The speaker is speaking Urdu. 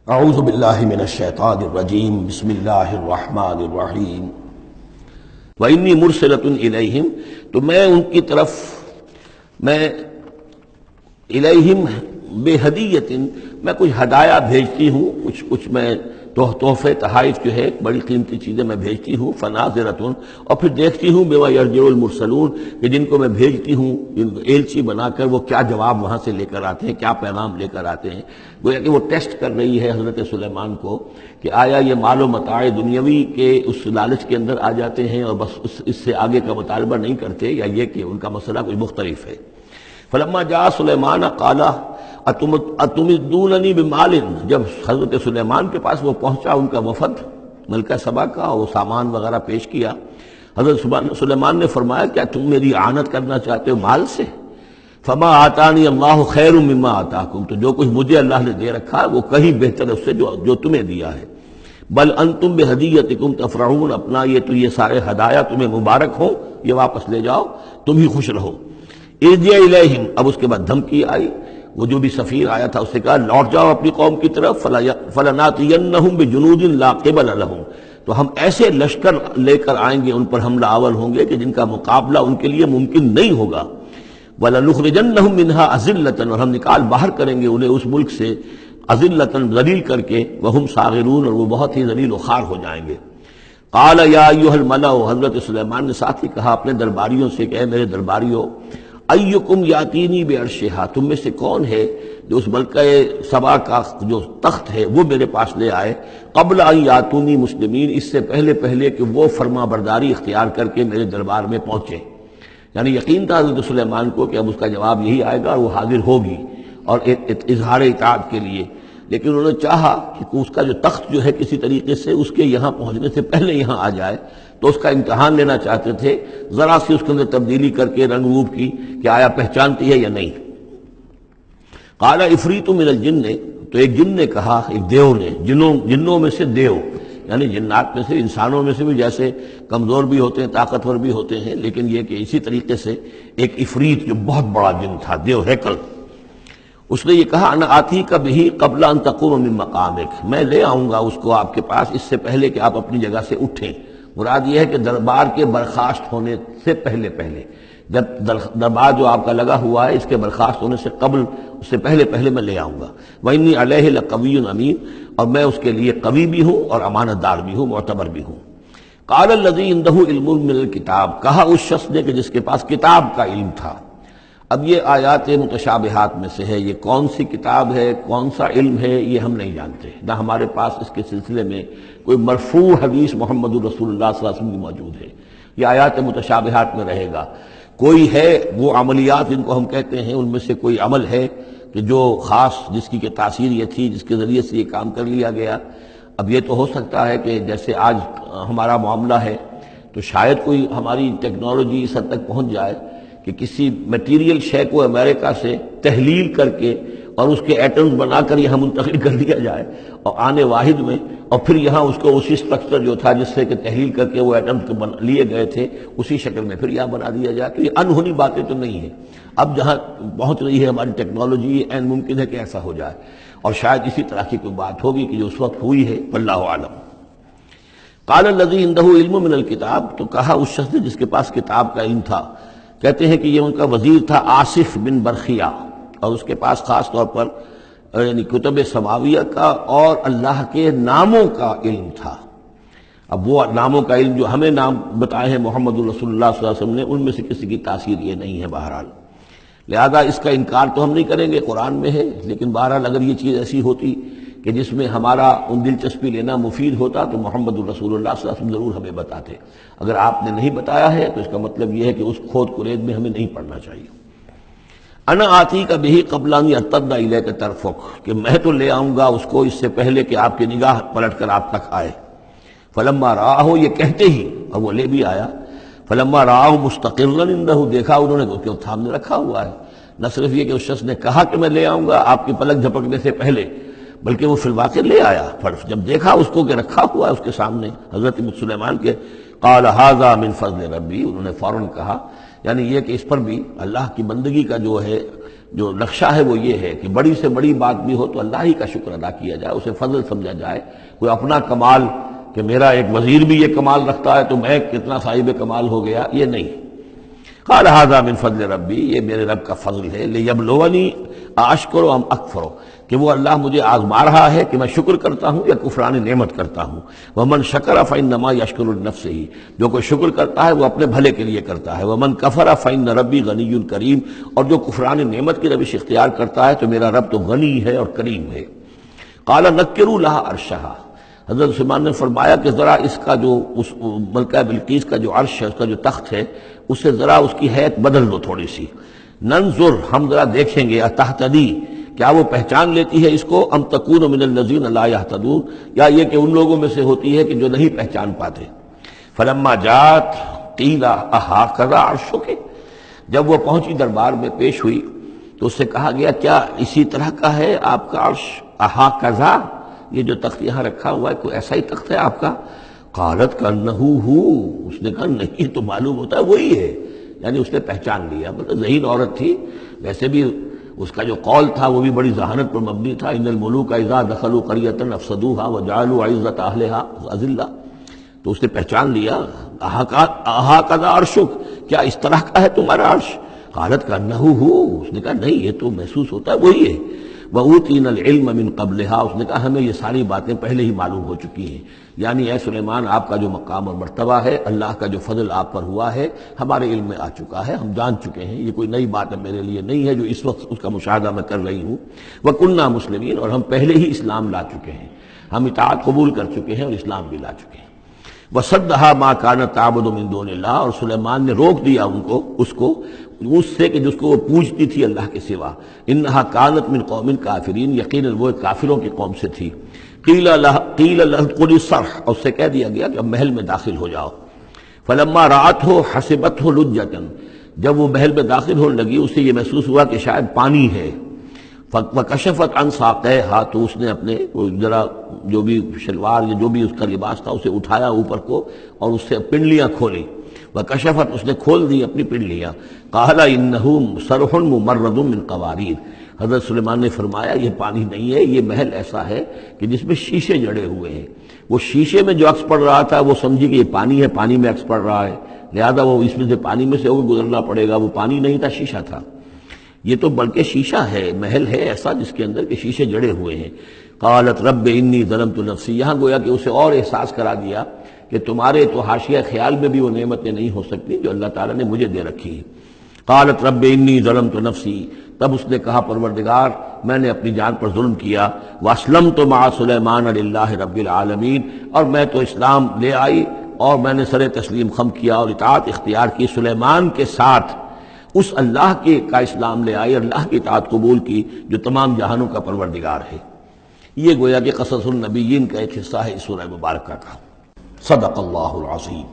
اعوذ باللہ من الشیطان الرجیم بسم اللہ الرحمن الرحیم وانی مرسلۃ الیہم، تو میں ان کی طرف الیہم بہدیۃ، میں کچھ ہدایہ بھیجتی ہوں، کچھ میں تحفے تحائف جو ہے بڑی قیمتی چیزیں میں بھیجتی ہوں، فناظرۃ، اور پھر دیکھتی ہوں بما یرجع المرسلون، کہ جن کو میں بھیجتی ہوں جن کو ایلچی بنا کر وہ کیا جواب وہاں سے لے کر آتے ہیں، کیا پیغام لے کر آتے ہیں۔ گویا کہ وہ ٹیسٹ کر رہی ہے حضرت سلیمان کو کہ آیا یہ مال و متاع دنیاوی کے اس لالچ کے اندر آ جاتے ہیں اور بس اس سے آگے کا مطالبہ نہیں کرتے، یا یہ کہ ان کا مسئلہ کچھ مختلف ہے۔ فلما جاء سلیمان قال اتمدوننی بمال، جب حضرت سلیمان کے پاس وہ پہنچا ان کا وفد ملکہ سبا کا، وہ سامان وغیرہ پیش کیا، حضرت سلیمان نے فرمایا کیا تم میری اعانت کرنا چاہتے ہو مال سے؟ فما آتانی اللہ خیر مما آتاکم، تو جو کچھ مجھے اللہ نے دے رکھا وہ کہیں بہتر ہے اس سے جو تمہیں دیا ہے۔ بل انتم بہدیتکم تفرحون، اپنا یہ سارے ہدایہ تمہیں مبارک ہوں، یہ واپس لے جاؤ، تم ہی خوش رہو۔ ارجع الیہم، اب اس کے بعد دھمکی آئی، وہ جو بھی سفیر آیا تھا اس سے کہا لوٹ جاؤ اپنی قوم کی طرف، فلناتینہم بجنود لا قبل لہم، تو ہم ایسے لشکر لے کر آئیں گے ان پر حملہ آور ہوں گے کہ جن کا مقابلہ ان کے لیے ممکن نہیں ہوگا۔ وَلَنُخْرِجَنَّهُم مِّنْهَا أَذِلَّةً، اور ہم نکال باہر کریں گے انہیں اس ملک سے أَذِلَّةً، ذلیل کر کے، وَهُمْ صَاغِرُونَ، اور وہ بہت ہی ذلیل و خوار ہو جائیں گے۔ قَالَ يَا أَيُّهَا الْمَلَأُ، حضرت سلیمان نے ساتھ ہی کہا اپنے درباریوں سے کہ اے میرے درباریوں، ایکم یاتینی بعرشہا، تم میں سے کون ہے جو اس ملکہ سبا کا جو تخت ہے وہ میرے پاس لے آئے، قبل ان یاتونی مسلمین، اس سے پہلے کہ وہ فرما برداری اختیار کر کے میرے دربار میں پہنچے۔ یعنی یقین تھا حضرت سلیمان کو کہ اب اس کا جواب یہی آئے گا اور وہ حاضر ہوگی اور اظہار اطاعت کے لیے، لیکن انہوں نے چاہا کہ اس کا جو تخت جو ہے کسی طریقے سے اس کے یہاں پہنچنے سے پہلے یہاں آ جائے، تو اس کا امتحان لینا چاہتے تھے، ذرا سی اس کے اندر تبدیلی کر کے رنگ روپ کی کہ آیا پہچانتی ہے یا نہیں۔ قال عفریت من الجن، تو ایک جن نے کہا، ایک دیو نے، جنوں میں سے دیو، یعنی جنات میں سے، انسانوں میں سے بھی جیسے کمزور بھی ہوتے ہیں طاقتور بھی ہوتے ہیں، لیکن یہ کہ اسی طریقے سے ایک عفریت جو بہت بڑا جن تھا، دیو ہیکل، اس نے یہ کہا انا آتی کا بھی قبل ان تقوم من مقامک، میں لے آؤں گا اس کو آپ کے پاس اس سے پہلے کہ آپ اپنی جگہ سے اٹھیں۔ مراد یہ ہے کہ دربار کے برخاست ہونے سے پہلے جب دربار جو آپ کا لگا ہوا ہے اس کے برخاست ہونے سے قبل، اس سے پہلے میں لے آؤں گا۔ وَإِنِّي عَلَيْهِ لَقَوِيٌّ أَمِينٌ، اور میں اس کے لیے قوی بھی ہوں اور امانت دار بھی ہوں، معتبر بھی ہوں۔ قَالَ الَّذِي عِندَهُ عِلْمٌ مِّنَ الْكِتَابِ، کہا اس شخص نے کہ جس کے پاس کتاب کا علم تھا۔ اب یہ آیات متشابہات میں سے ہے، یہ کون سی کتاب ہے، کون سا علم ہے، یہ ہم نہیں جانتے، نہ ہمارے پاس اس کے سلسلے میں کوئی مرفوع حدیث محمد رسول اللہ صلی اللہ علیہ وسلم کی موجود ہے۔ یہ آیات متشابہات میں رہے گا۔ کوئی ہے وہ عملیات جن کو ہم کہتے ہیں، ان میں سے کوئی عمل ہے کہ جو خاص جس کی کہ تاثیر یہ تھی، جس کے ذریعے سے یہ کام کر لیا گیا۔ اب یہ تو ہو سکتا ہے کہ جیسے آج ہمارا معاملہ ہے تو شاید کوئی ہماری ٹیکنالوجی اس حد تک پہنچ جائے کہ کسی میٹیریل شے کو امریکہ سے تحلیل کر کے اور اس کے ایٹمز بنا کر یہاں منتقل کر دیا جائے، اور آنے واحد میں، اور پھر یہاں اس کو اسی سٹرکچر جو تھا جس سے کہ تحلیل کر کے وہ ایٹمز لیے گئے تھے اسی شکل میں پھر یہاں بنا دیا جائے۔ تو یہ انہونی باتیں تو نہیں ہیں، اب جہاں پہنچ رہی ہے ہماری ٹیکنالوجی، یہ عین ممکن ہے کہ ایسا ہو جائے، اور شاید اسی طرح کی کوئی بات ہوگی کہ جو اس وقت ہوئی ہے، واللہ اعلم۔ قال الذی عنده علم من الکتاب، تو کہا اس شخص نے جس کے پاس کتاب کا علم تھا، کہتے ہیں کہ یہ ان کا وزیر تھا آصف بن برخیہ، اور اس کے پاس خاص طور پر یعنی کتب سماویہ کا اور اللہ کے ناموں کا علم تھا۔ اب وہ ناموں کا علم جو ہمیں نام بتائے ہیں محمد رسول اللہ صلی اللہ علیہ وسلم نے، ان میں سے کسی کی تاثیر یہ نہیں ہے بہرحال، لہذا اس کا انکار تو ہم نہیں کریں گے، قرآن میں ہے، لیکن بہرحال اگر یہ چیز ایسی ہوتی کہ جس میں ہمارا ان دلچسپی لینا مفید ہوتا تو محمد رسول اللہ صلی اللہ علیہ وسلم ضرور ہمیں بتاتے۔ اگر آپ نے نہیں بتایا ہے تو اس کا مطلب یہ ہے کہ اس کھود کرید میں ہمیں نہیں پڑھنا چاہیے۔ انا آتی کا بھی قبل ان یرتد الیک طرفک، کہ میں تو لے آؤں گا اس کو اس سے پہلے کہ آپ کی نگاہ پلٹ کر آپ تک آئے۔ فلما رآہ، یہ کہتے ہی، اور وہ لے بھی آیا، فلما رآہ مستقرا عنده، دیکھا انہوں نے اس کے سامنے رکھا ہوا ہے۔ نہ صرف یہ کہ اس شخص نے کہا کہ میں لے آؤں گا آپ کی پلک جھپکنے سے پہلے، بلکہ وہ فی الواقع لے آیا، پھر جب دیکھا اس کو کہ رکھا ہوا ہے اس کے سامنے حضرت سلیمان کے، قال ھذا من فضل ربی، انہوں نے فوراً کہا، یعنی یہ کہ اس پر بھی اللہ کی بندگی کا جو ہے جو نقشہ ہے وہ یہ ہے کہ بڑی سے بڑی بات بھی ہو تو اللہ ہی کا شکر ادا کیا جائے، اسے فضل سمجھا جائے۔ کوئی اپنا کمال کہ میرا ایک وزیر بھی یہ کمال رکھتا ہے تو میں کتنا صاحب کمال ہو گیا، یہ نہیں۔ قال ھذا من فضل ربی، یہ میرے رب کا فضل ہے، لیبلونی اشکر ام اکفر، کہ وہ اللہ مجھے آزما رہا ہے کہ میں شکر کرتا ہوں یا کفران نعمت کرتا ہوں۔ ومن شکر فانما یشکر لنفسہ، جو کوئی شکر کرتا ہے وہ اپنے بھلے کے لیے کرتا ہے۔ ومن کفر فان ربی غنی کریم، اور جو کفران نعمت کی روش اختیار کرتا ہے تو میرا رب تو غنی ہے اور کریم ہے۔ قال نکروا لها عرشها، حضرت سلیمان نے فرمایا کہ ذرا اس کا جو اس ملکہ بلقیس کا جو عرش ہے، اس کا جو تخت ہے، اسے ذرا اس کی حیت بدل دو تھوڑی سی۔ ننظر، ہم ذرا دیکھیں گے، اتہتدی، کیا وہ پہچان لیتی ہے اس کو، ام تکون من الذین لا یہتدون، یا یہ کہ ان لوگوں میں سے ہوتی ہے کہ جو نہیں پہچان پاتے۔ فلما جات قیل اہٰذا عرشک، جب وہ پہنچی دربار میں پیش ہوئی تو اس سے کہا گیا کیا اسی طرح کا ہے آپ کا عرش، اہٰذا، یہ جو تخت یہاں رکھا ہوا ہے کوئی ایسا ہی تخت ہے آپ کا؟ قالت کانہ ہو، اس نے کہا نہیں، تو معلوم ہوتا ہے وہی ہے، یعنی اس نے پہچان لیا۔ مطلب ذہین عورت تھی، ویسے بھی اس کا جو قول تھا وہ بھی بڑی ذہانت پر مبنی تھا، ان الملوک اذا دخلوا قریۃ افسدوها وجعلوا عزۃ اہلها اذلہ، تو اس نے پہچان لیا۔ اہٰذا عرشک، کیا اس طرح کا ہے تمہارا عرش؟ قالت کانہ ہو، اس نے کہا نہیں، یہ تو محسوس ہوتا ہے وہی ہے۔ وَأُوتِينَا الْعِلْمَ مِنْ قَبْلِهَا، اس نے کہا ہمیں یہ ساری باتیں پہلے ہی معلوم ہو چکی ہیں، یعنی اے سلیمان آپ کا جو مقام اور مرتبہ ہے، اللہ کا جو فضل آپ پر ہوا ہے ہمارے علم میں آ چکا ہے، ہم جان چکے ہیں، یہ کوئی نئی بات میرے لیے نہیں ہے جو اس وقت اس کا مشاہدہ میں کر رہی ہوں۔ وَكُنَّا مُسْلِمِينَ، اور ہم پہلے ہی اسلام لا چکے ہیں، ہم اطاعت قبول کر چکے ہیں اور اسلام بھی لا چکے ہیں۔ وَصَدَّهَا مَا كَانَتْ تَعْبُدُ مِن دُونِ اللَّهِ، اور سلیمان نے روک دیا اس کو اس سے کہ جس کو وہ پوجتی تھی اللہ کے سوا۔ انہا کانت من قوم کافرین، یقیناً وہ کافروں کی قوم سے تھی۔ قیل لها ادخلی الصرح، اور اس سے کہہ دیا گیا کہ اب محل میں داخل ہو جاؤ۔ فلما رأته حسبته لجة، جب وہ محل میں داخل ہونے لگی اسے یہ محسوس ہوا کہ شاید پانی ہے۔ وکشفت عن ساقیہا، تو اس نے اپنے ذرا جو بھی شلوار یا جو بھی اس کا لباس تھا اسے اٹھایا اوپر کو اور اس سے پنڈلیاں کھولی۔ وکشفت، اس نے کھول دی اپنی پنڈلیاں۔ قال انہ صرح ممرد من قواریر، حضرت سلیمان نے فرمایا یہ پانی نہیں ہے، یہ محل ایسا ہے کہ جس میں شیشے جڑے ہوئے ہیں۔ وہ شیشے میں جو عکس پڑ رہا تھا وہ سمجھی کہ یہ پانی ہے، پانی میں عکس پڑ رہا ہے، لہذا وہ اس میں سے پانی میں سے گزرنا پڑے گا، وہ پانی نہیں تھا، شیشہ تھا۔ یہ تو بلکہ شیشہ ہے، محل ہے ایسا جس کے اندر کے شیشے جڑے ہوئے ہیں۔ قالت رب انی ظلمت نفسی، یہاں گویا کہ اسے اور احساس کرا دیا کہ تمہارے تو حاشیہ خیال میں بھی وہ نعمتیں نہیں ہو سکتی جو اللہ تعالیٰ نے مجھے دے رکھی ہیں۔ قالت رب انی ظلمت نفسی، تب اس نے کہا پروردگار میں نے اپنی جان پر ظلم کیا۔ واسلمت مع سلیمان للہ رب العالمین، اور میں تو اسلام لے آئی اور میں نے سر تسلیم خم کیا اور اطاعت اختیار کی سلیمان کے ساتھ، اس اللہ کا اسلام لے آئی، اللہ کی اطاعت قبول کی جو تمام جہانوں کا پروردگار ہے۔ یہ گویا کہ قصص النبیین کا ایک حصہ ہے اس سورہ مبارکہ کا۔ صدق اللہ العظیم۔